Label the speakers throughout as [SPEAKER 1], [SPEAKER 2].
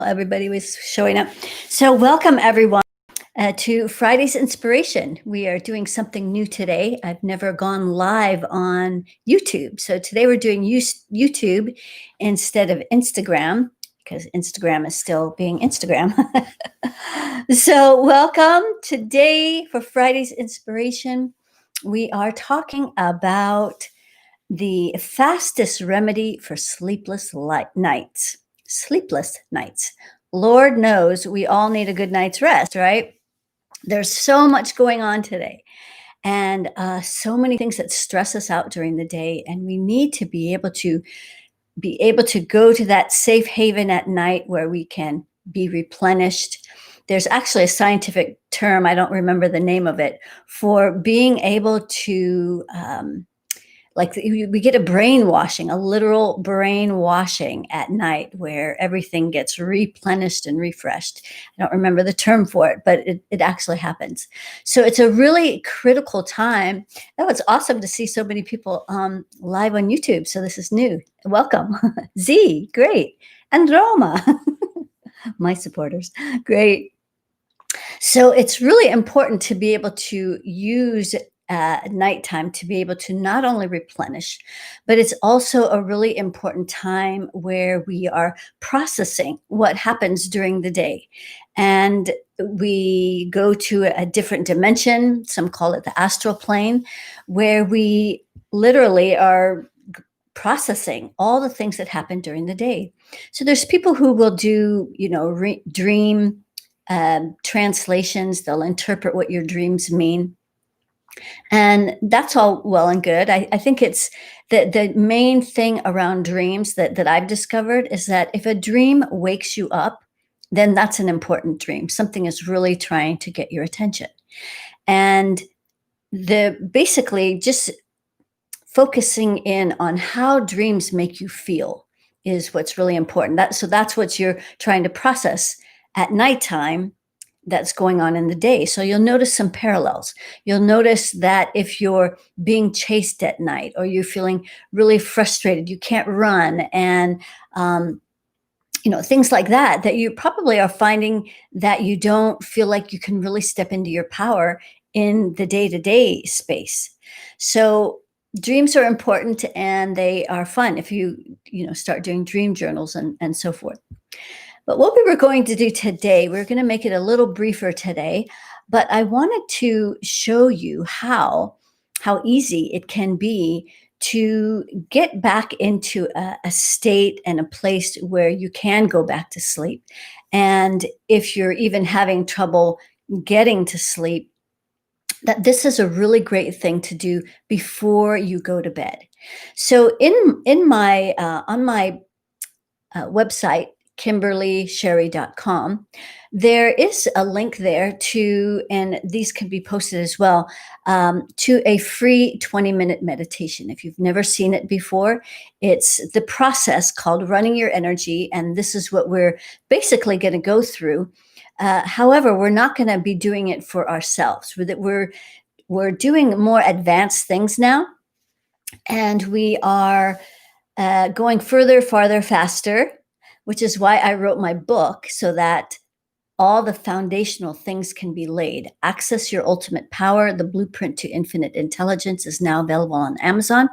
[SPEAKER 1] Everybody was showing up. So, welcome everyone to Friday's Inspiration. We are doing something new today. I've never gone live on YouTube. So, today we're doing YouTube instead of Instagram because Instagram is still being Instagram. So, welcome. Today for Friday's Inspiration, we are talking about the fastest remedy for nights. Sleepless nights. Lord knows we all need a good night's rest, right? There's so much going on today and so many things that stress us out during the day. And we need to be able to go to that safe haven at night where we can be replenished. There's actually a scientific term, I don't remember the name of it, for being able to we get a literal brainwashing at night where everything gets replenished and refreshed. I don't remember the term for it, but it actually happens. So it's a really critical time. Oh, it's awesome to see so many people live on YouTube. So this is new. Welcome. Z, great. And Roma, my supporters, great. So it's really important to be able to use nighttime to be able to not only replenish, but it's also a really important time where we are processing what happens during the day. And we go to a different dimension, some call it the astral plane, where we literally are processing all the things that happen during the day. So there's people who will do, dream translations. They'll interpret what your dreams mean. And that's all well and good. I think it's the main thing around dreams that I've discovered is that if a dream wakes you up, then that's an important dream. Something is really trying to get your attention. And basically just focusing in on how dreams make you feel is what's really important. That's what you're trying to process at nighttime that's going on in the day. So you'll notice some parallels. You'll notice that if you're being chased at night or you're feeling really frustrated, you can't run, and things like that you probably are finding that you don't feel like you can really step into your power in the day-to-day space. So dreams are important and they are fun if you start doing dream journals and so forth. But what we were going to do today, we're going to make it a little briefer today, but I wanted to show you how easy it can be to get back into a state and a place where you can go back to sleep. And if you're even having trouble getting to sleep, that this is a really great thing to do before you go to bed. So in my on my website, KimberlySherry.com, there is a link there to, and these can be posted as well, to a free 20-minute meditation. If you've never seen it before, it's the process called running your energy, and this is what we're basically going to go through. However, we're not going to be doing it for ourselves. We're doing more advanced things now, and we are going further, farther, faster, which is why I wrote my book, so that all the foundational things can be laid. Access Your Ultimate Power, The Blueprint to Infinite Intelligence is now available on Amazon.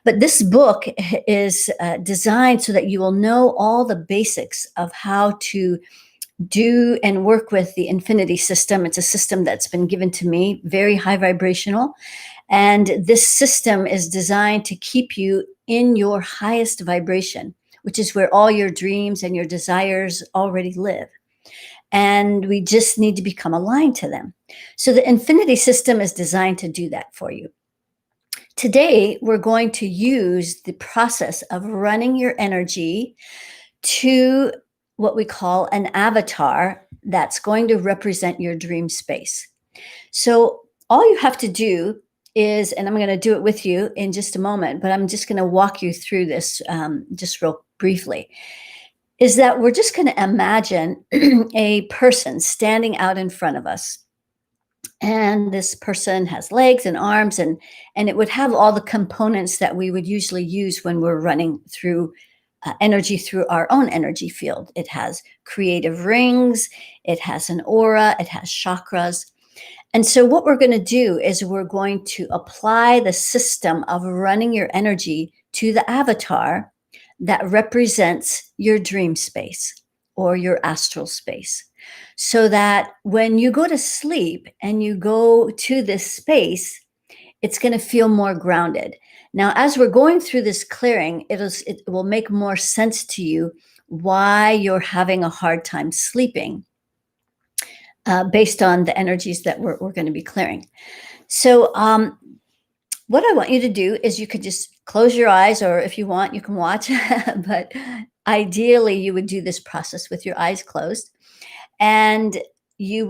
[SPEAKER 1] But this book is designed so that you will know all the basics of how to do and work with the infinity system. It's a system that's been given to me, very high vibrational. And this system is designed to keep you in your highest vibration, which is where all your dreams and your desires already live. And we just need to become aligned to them. So the infinity system is designed to do that for you. Today, we're going to use the process of running your energy to what we call an avatar that's going to represent your dream space. So all you have to do is, and I'm going to do it with you in just a moment, but I'm just going to walk you through this just real briefly, is that we're just going to imagine a person standing out in front of us. And this person has legs and arms, and it would have all the components that we would usually use when we're running through energy through our own energy field. It has creative rings, it has an aura, it has chakras. And so what we're going to do is we're going to apply the system of running your energy to the avatar that represents your dream space or your astral space. So that when you go to sleep and you go to this space, it's going to feel more grounded. Now, as we're going through this clearing, it will make more sense to you why you're having a hard time sleeping based on the energies that we're going to be clearing. So what I want you to do is you could just close your eyes, or if you want, you can watch. But ideally, you would do this process with your eyes closed. And you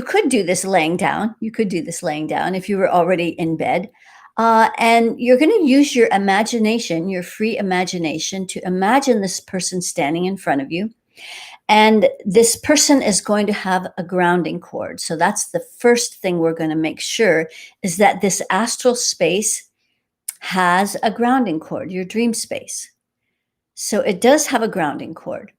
[SPEAKER 1] could do this laying down. You could do this laying down if you were already in bed. And you're going to use your imagination, your free imagination, to imagine this person standing in front of you. And this person is going to have a grounding cord. So that's the first thing we're going to make sure, is that this astral space has a grounding cord, your dream space. So it does have a grounding cord.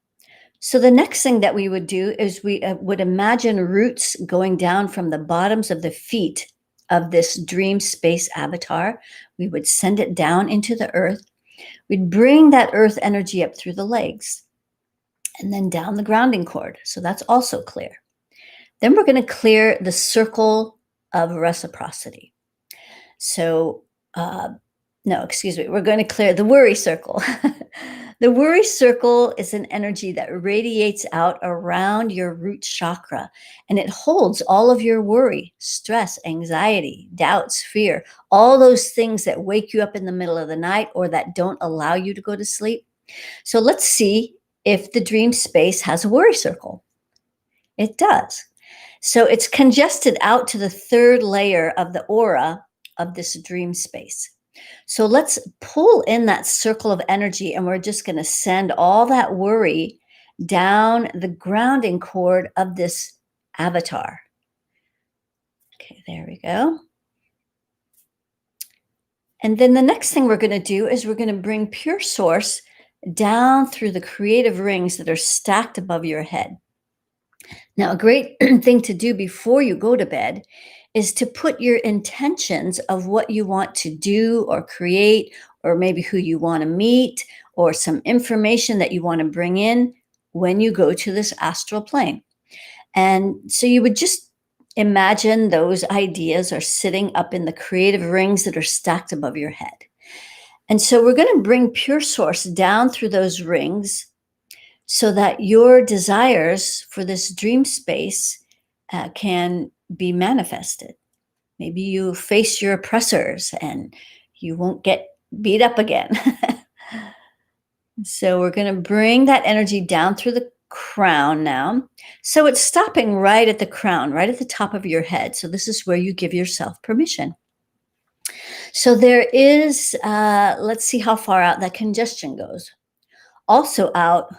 [SPEAKER 1] So the next thing that we would do is we would imagine roots going down from the bottoms of the feet of this dream space avatar. We would send it down into the earth. We'd bring that earth energy up through the legs and then down the grounding cord. So that's also clear. Then we're going to clear the circle of reciprocity. So, we're going to clear the worry circle. The worry circle is an energy that radiates out around your root chakra, and it holds all of your worry, stress, anxiety, doubts, fear, all those things that wake you up in the middle of the night or that don't allow you to go to sleep. So let's see if the dream space has a worry circle. It does. So it's congested out to the third layer of the aura of this dream space. So let's pull in that circle of energy, and we're just going to send all that worry down the grounding cord of this avatar. Okay, there we go. And then the next thing we're going to do is we're going to bring pure source down through the creative rings that are stacked above your head. Now, a great thing to do before you go to bed is to put your intentions of what you want to do or create, or maybe who you want to meet, or some information that you want to bring in when you go to this astral plane. And so you would just imagine those ideas are sitting up in the creative rings that are stacked above your head. And so we're going to bring pure source down through those rings so that your desires for this dream space can be manifested. Maybe you face your oppressors and you won't get beat up again. So we're going to bring that energy down through the crown now. So it's stopping right at the crown, right at the top of your head. So this is where you give yourself permission. So there is, let's see how far out that congestion goes. Also out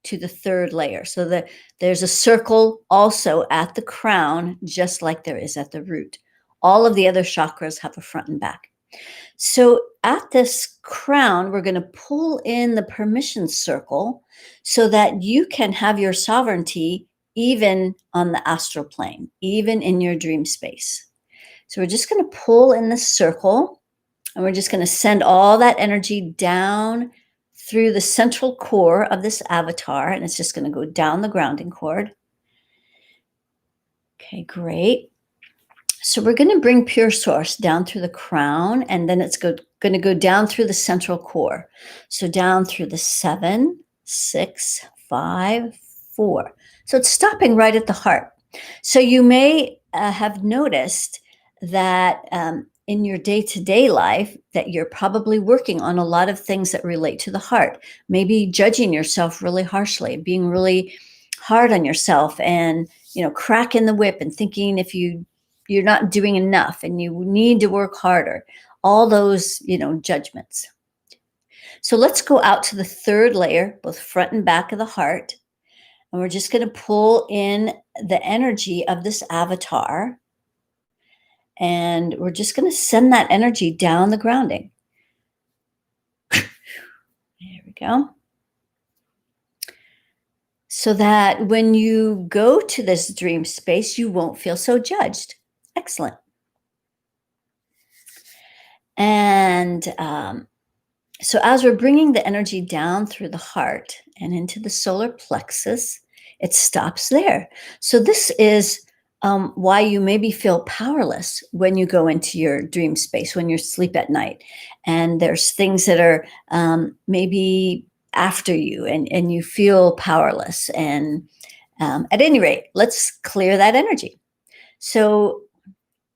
[SPEAKER 1] to the third layer. So there's a circle also at the crown, just like there is at the root. All of the other chakras have a front and back. So at this crown, we're going to pull in the permission circle so that you can have your sovereignty even on the astral plane, even in your dream space. So we're just going to pull in the circle, and we're just going to send all that energy down through the central core of this avatar, and it's just going to go down the grounding cord. Okay, great. So we're going to bring pure source down through the crown, and then it's going to go down through the central core. So down through the 7, 6, 5, 4. So it's stopping right at the heart. So you may have noticed that in your day-to-day life that you're probably working on a lot of things that relate to the heart, maybe judging yourself really harshly, being really hard on yourself, and cracking the whip and thinking if you're not doing enough and you need to work harder, all those judgments. So let's go out to the third layer, both front and back of the heart, and we're just going to pull in the energy of this avatar. And we're just going to send that energy down the grounding. There go. So that when you go to this dream space, you won't feel so judged. Excellent. And so as we're bringing the energy down through the heart and into the solar plexus, it stops there. So this is why you maybe feel powerless when you go into your dream space, when you sleep at night. And there's things that are maybe after you and you feel powerless. And at any rate, let's clear that energy. So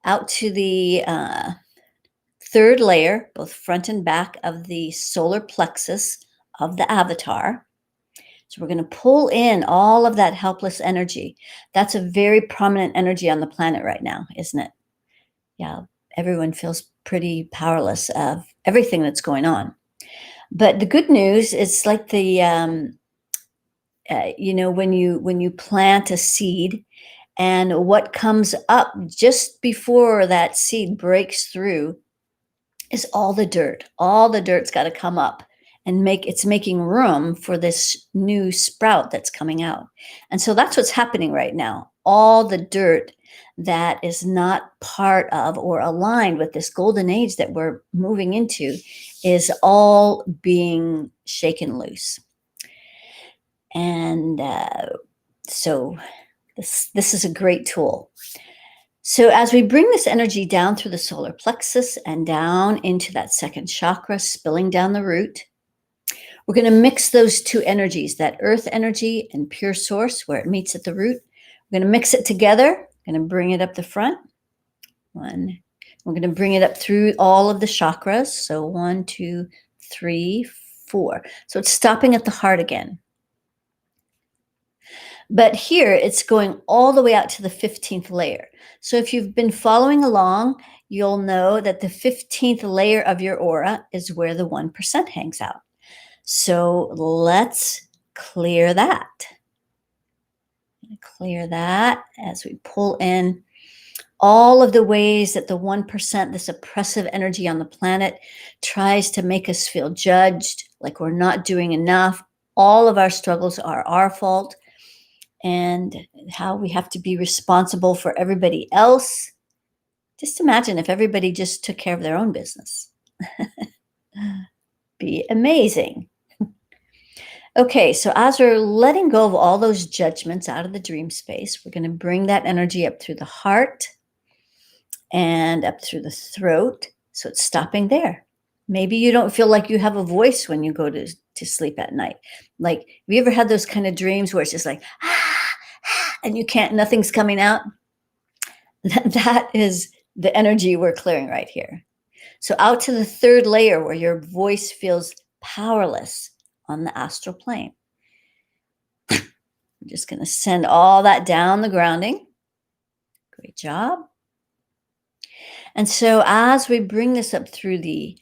[SPEAKER 1] out to the third layer, both front and back of the solar plexus of the avatar. So we're going to pull in all of that helpless energy. That's a very prominent energy on the planet right now, isn't it? Yeah, everyone feels pretty powerless of everything that's going on. But the good news is like the, when you plant a seed and what comes up just before that seed breaks through is all the dirt. All the dirt's got to come up and it's making room for this new sprout that's coming out. And so that's what's happening right now. All the dirt that is not part of or aligned with this golden age that we're moving into is all being shaken loose. And so this is a great tool. So as we bring this energy down through the solar plexus and down into that second chakra, spilling down the root, we're going to mix those two energies, that earth energy and pure source where it meets at the root. We're going to mix it together. Going to bring it up the front. One. We're going to bring it up through all of the chakras. So 1, 2, 3, 4. So it's stopping at the heart again. But here it's going all the way out to the 15th layer. So if you've been following along, you'll know that the 15th layer of your aura is where the 1% hangs out. So let's clear that. Clear that as we pull in all of the ways that the 1%, this oppressive energy on the planet, tries to make us feel judged, like we're not doing enough. All of our struggles are our fault. And how we have to be responsible for everybody else. Just imagine if everybody just took care of their own business. Be amazing. Okay, so as we're letting go of all those judgments out of the dream space, we're going to bring that energy up through the heart and up through the throat. So it's stopping there. Maybe you don't feel like you have a voice when you go to sleep at night. Like, have you ever had those kind of dreams where it's just like, and you can't, nothing's coming out? That is the energy we're clearing right here. So out to the third layer where your voice feels powerless on the astral plane. I'm just going to send all that down the grounding. Great job. And so as we bring this up through the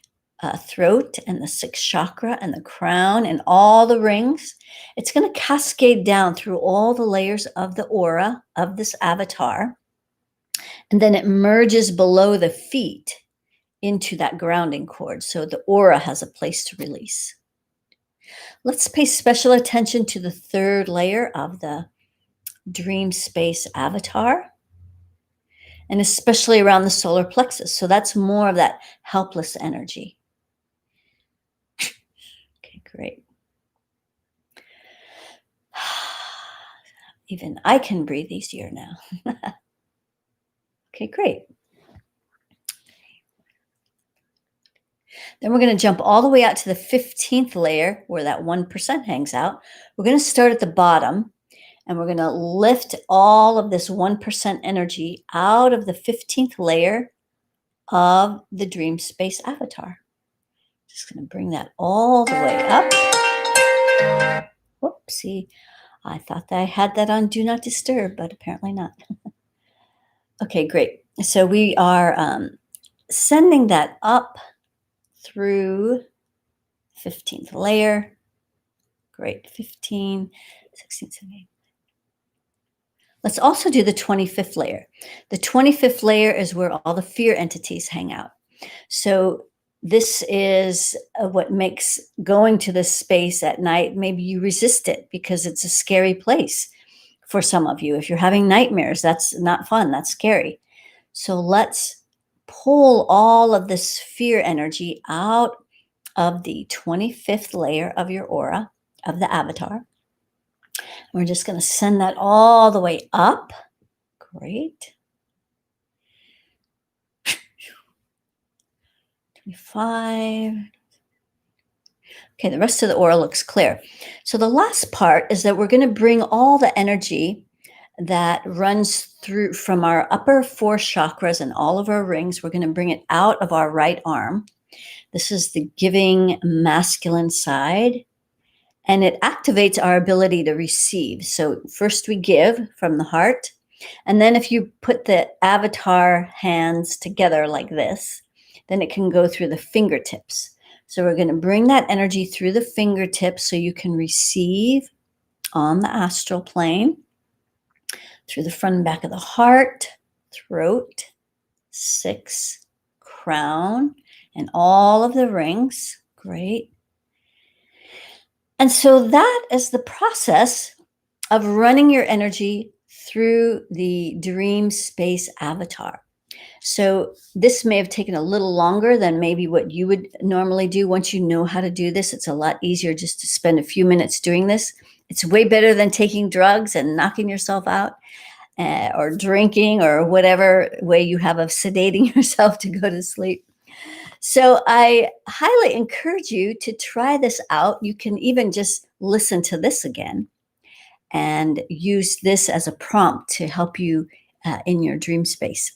[SPEAKER 1] throat and the sixth chakra and the crown and all the rings, it's going to cascade down through all the layers of the aura of this avatar. And then it merges below the feet into that grounding cord. So the aura has a place to release. Let's pay special attention to the third layer of the dream space avatar, and especially around the solar plexus. So that's more of that helpless energy. Okay, great. Even I can breathe easier now. Okay, great. Then we're going to jump all the way out to the 15th layer where that 1% hangs out. We're going to start at the bottom and we're going to lift all of this 1% energy out of the 15th layer of the dream space avatar. Just going to bring that all the way up. Whoopsie. I thought that I had that on Do Not Disturb, but apparently not. Okay, great. So we are sending that up through 15th layer. Great. 15, 16, 17. Let's also do the 25th layer. The 25th layer is where all the fear entities hang out. So this is what makes going to this space at night, maybe you resist it because it's a scary place for some of you. If you're having nightmares, that's not fun, that's scary. So let's pull all of this fear energy out of the 25th layer of your aura, of the avatar. We're just going to send that all the way up. Great. 25. Okay, the rest of the aura looks clear. So the last part is that we're going to bring all the energy that runs through from our upper four chakras and all of our rings. We're going to bring it out of our right arm. This is the giving masculine side, and it activates our ability to receive. So first we give from the heart, and then if you put the avatar hands together like this, then it can go through the fingertips. So we're going to bring that energy through the fingertips so you can receive on the astral plane, through the front and back of the heart, throat, 6, crown, and all of the rings. Great. And so that is the process of running your energy through the dream space avatar. So this may have taken a little longer than maybe what you would normally do. Once you know how to do this, it's a lot easier just to spend a few minutes doing this. It's way better than taking drugs and knocking yourself out or drinking or whatever way you have of sedating yourself to go to sleep. So I highly encourage you to try this out. You can even just listen to this again and use this as a prompt to help you in your dream space.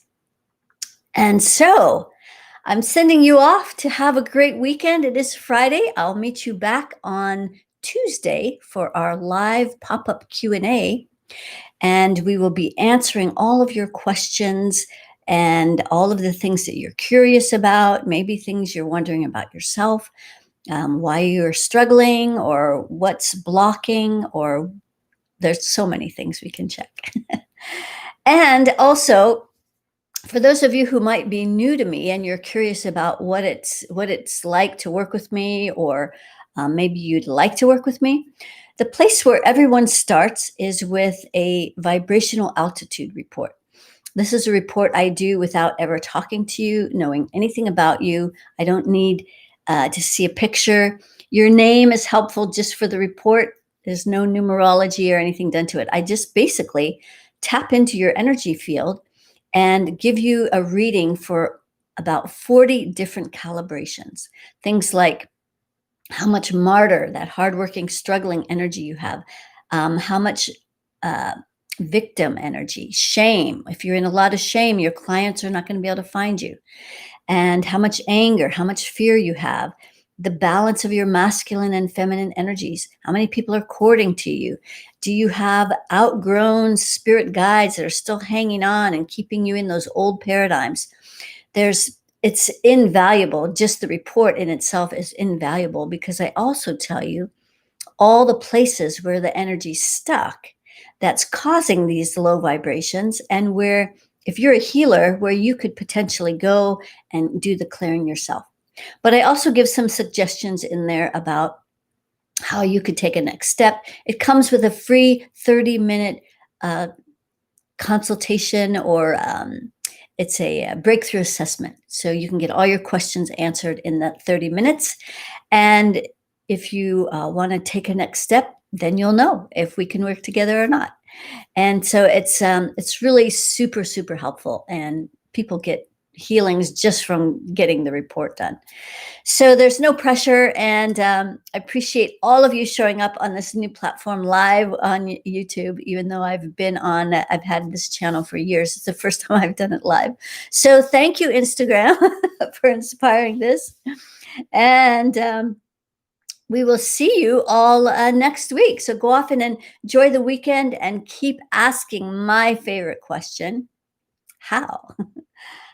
[SPEAKER 1] And so I'm sending you off to have a great weekend. It is Friday. I'll meet you back on Tuesday for our live pop-up Q&A, and we will be answering all of your questions and all of the things that you're curious about, maybe things you're wondering about yourself, why you're struggling or what's blocking, or there's so many things we can check. And also, for those of you who might be new to me and you're curious about what it's like to work with me, or maybe you'd like to work with me, the place where everyone starts is with a vibrational altitude report. This is a report I do without ever talking to you, knowing anything about you. I don't need to see a picture. Your name is helpful just for the report. There's no numerology or anything done to it. I just basically tap into your energy field and give you a reading for about 40 different calibrations. Things like how much martyr, that hardworking, struggling energy you have, how much victim energy, shame. If you're in a lot of shame, your clients are not going to be able to find you. And how much anger, how much fear you have, the balance of your masculine and feminine energies. How many people are courting to you? Do you have outgrown spirit guides that are still hanging on and keeping you in those old paradigms? It's invaluable. Just the report in itself is invaluable, because I also tell you all the places where the energy's stuck that's causing these low vibrations, and where, if you're a healer, where you could potentially go and do the clearing yourself. But I also give some suggestions in there about how you could take a next step. It comes with a free 30-minute consultation, or it's a breakthrough assessment. So you can get all your questions answered in that 30 minutes. And if you want to take a next step, then you'll know if we can work together or not. And so it's really super, super helpful. And people get healings just from getting the report done. So there's no pressure. And I appreciate all of you showing up on this new platform live on YouTube, even though I've had this channel for years. It's the first time I've done it live. So thank you, Instagram, for inspiring this. And we will see you all next week. So go off and enjoy the weekend and keep asking my favorite question: how?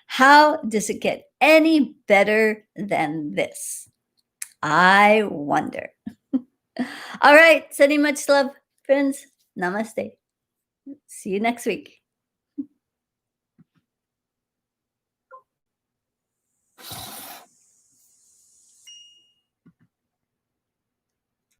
[SPEAKER 1] How does it get any better than this? I wonder. All right. Sending much love, friends. Namaste. See you next week.